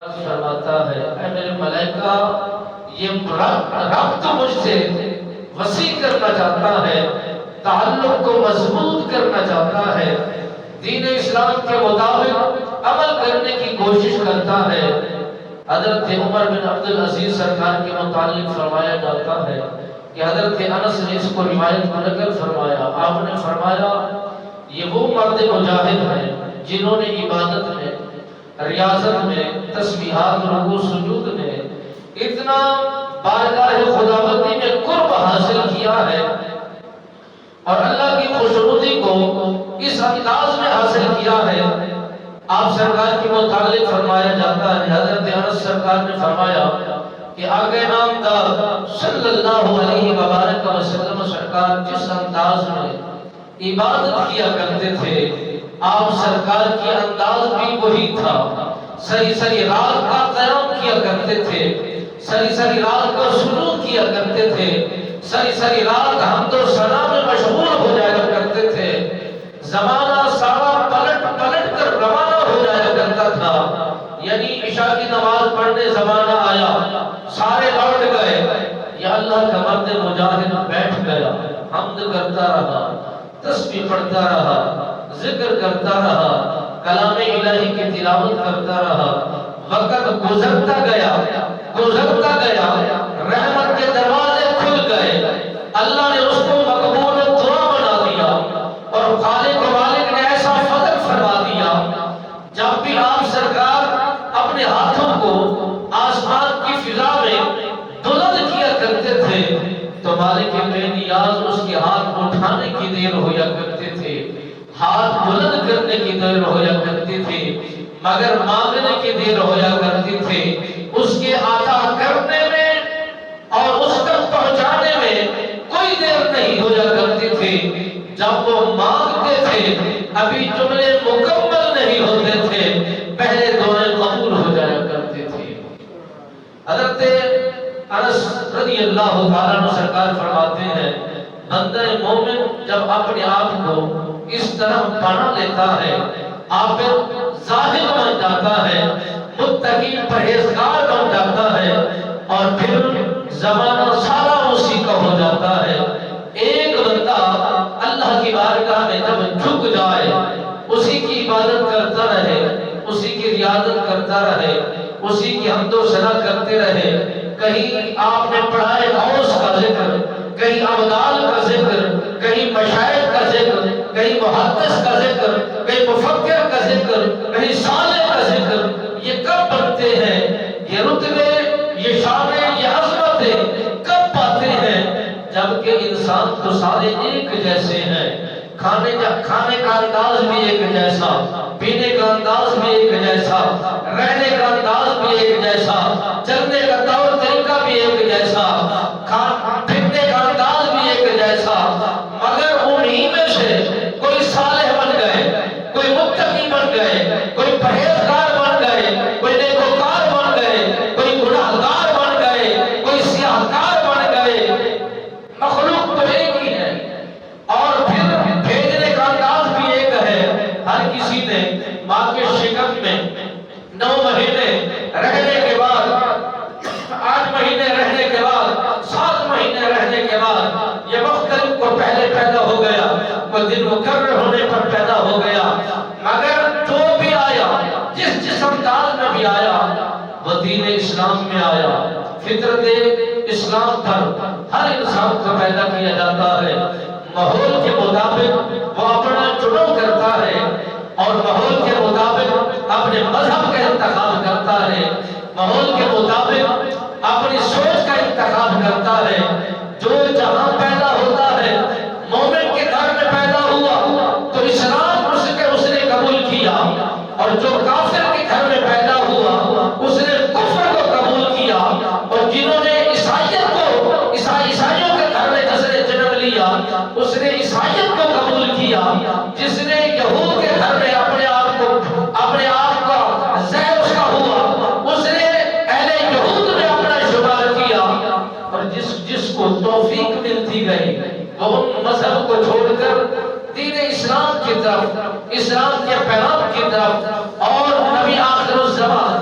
فرماتا ہے اے میرے ملائکہ یہ ربط مجھ سے وسیع کرنا چاہتا ہے، تعلق کو مضبوط کرنا چاہتا ہے، دین اسلام کے مطابق عمل کرنے کی کوشش کرتا ہے۔ حضرت عمر بن عبدالعزیز سرکار کے متعلق فرمایا جاتا ہے کہ حضرت انس نے اس کو روایت کو نقل فرمایا، آپ نے فرمایا یہ وہ مرد مجاہد ہیں جنہوں نے عبادت میں، ریاضت میں، تسبیحات، رکوع سجود میں اتنا بارگاہ خداوندی میں قرب حاصل کیا ہے اور اللہ کی خوشنودی کو اس انداز میں حاصل کیا ہے۔ آپ سرکار کے متعلق فرمایا جاتا ہے، حضرت انس سرکار نے فرمایا کہ آقا نامدار صلی اللہ علیہ وبارک وسلم سرکار جس انداز میں عبادت کیا کرتے تھے، آپ سرکار کی انداز بھی وہی تھا۔ سری رات کا قیام کیا کرتے تھے، سری رات کا سجود کیا کرتے تھے، سری رات حمد و ثنا میں مشغول ہو جایا کرتے تھے، زمانہ سارا پلٹ کر روانہ ہو جایا کرتا تھا۔ یعنی عشاء کی نماز پڑھنے زمانہ آیا، سارے لوٹ گئے، یا اللہ کا مرد مجاہد بیٹھ گیا، حمد کرتا رہا، تسبیح پڑھتا رہا، ذکر کرتا رہا، کلام الہی کی تلاوت کرتا رہا۔ وقت گزرتا گیا، رحمت کے دروازے کھل گئے، اللہ نے اس کو مقبول دعا بنا دیا اور خالق و مالک نے ایسا فضل فرما دیا۔ جب بھی آپ سرکار اپنے ہاتھوں کو آسمان کی فضا میں بلند کیا کرتے تھے تو مالک بے نیاز اس کے ہاتھ اٹھانے کی دیر ہویا کرتے تھے، ہاتھ بلند کرنے کی دیر ہویا کرتی تھی، مگر مانگنے کی دیر ہویا کرتی تھی۔ اس کے عطا کرنے میں اور اس تک پہنچانے میں کوئی دیر نہیں ہویا کرتی تھی۔ جب وہ مانگتے تھے ابھی جملے مکمل نہیں ہوتے تھے، پہلے دعائیں قبول ہو جایا کرتی تھی۔ حضرت انس رضی اللہ تعالیٰ عنہ سرکار فرماتے ہیں بندہ مومن جب اپنے آپ کو اس طرح بنا لیتا ہے، عابد زاہد بن جاتا ہے، متقی پرہیزگار بن جاتا ہے، اور پھر زمانہ سارا اسی کا ہو جاتا ہے۔ ایک بندہ اللہ کی بارگاہ میں جب جھک جائے، اسی کی عبادت کرتا رہے، اسی کی ریاضت کرتا رہے، اسی کی حمد و ثنا کرتے رہے، کہیں آپ نے پڑھائے غوث کا ذکر، کہیں ابدال کا ذکر، کہیں مشائخ کا ذکر، کہیں محدث کا ذکر، کہیں مفکر کا ذکر، کہیں صالح کا ذکر، یہ کب بنتے ہیں؟ یہ رتبے، یہ شانیں، یہ عظمتیں کب پاتے ہیں؟ جبکہ انسان تو سارے ایک جیسے ہیں، کھانے کا انداز بھی ایک جیسا، پینے کا انداز بھی ایک جیسا، رہنے کا انداز بھی ایک جیسا، چلنے کا طور طریقہ بھی ایک جیسا، پھرنے کا انداز بھی ایک جیسا، مگر انہی میں سے کوئی صالح بن گئے، کوئی متقی بن گئے، کوئی پرہیزگار بن گئے، کوئی نیکوکار بن گئے، کوئی گناہگار بن گئے، کوئی سیاہکار بن گئے۔ مخلوق تو ایک ہی ہے اور پھر بھیجنے کا انداز بھی ایک ہے۔ ہر کسی نے ماں کے شکم میں 9 مہینے رہنے کے بعد، 8 مہینے رہنے کے بعد، 7 مہینے رہنے کے بعد یہ مختلف کو پہلے پیدا ہو گیا، کوئی دن مقرر ہونے پر پیدا ہو گیا، مگر جو بھی آیا، جس انداز میں بھی آیا، وہ دین اسلام میں آیا۔ فطرت اسلام پر ہر انسان کو پیدا کیا جاتا ہے، ماحول کے مطابق وہ اپنا چناؤ کرتا ہے اور ماحول کے مطابق اپنے مذہب کا انتخاب کرتا ہے، ماحول کے مطابق اپنی سوچ کا انتخاب کرتا ہے۔ جو جہاں پیدا ہوتا ہے، مومن کے گھر میں پیدا ہوا تو اسلام اس نے قبول کیا، اور جو کافر کے گھر میں پیدا ہوا اس نے کفر کو قبول کیا، اور جنہوں نے عیسائیوں کے گھر میں جس نے جنم لیا اس نے عیسائیت کو قبول کیا، جس نے یہود کے گھر میں اپنے آپ کا زہر اس کا ہوا اس نے اہل یہود میں اپنا شمار کیا، اور جس کو توفیق ملتی گئی وہ ان مذہب کو چھوڑ کر دین اسلام کی طرف، اسلام کے پیغام کی طرف اور نبی آخر الزمان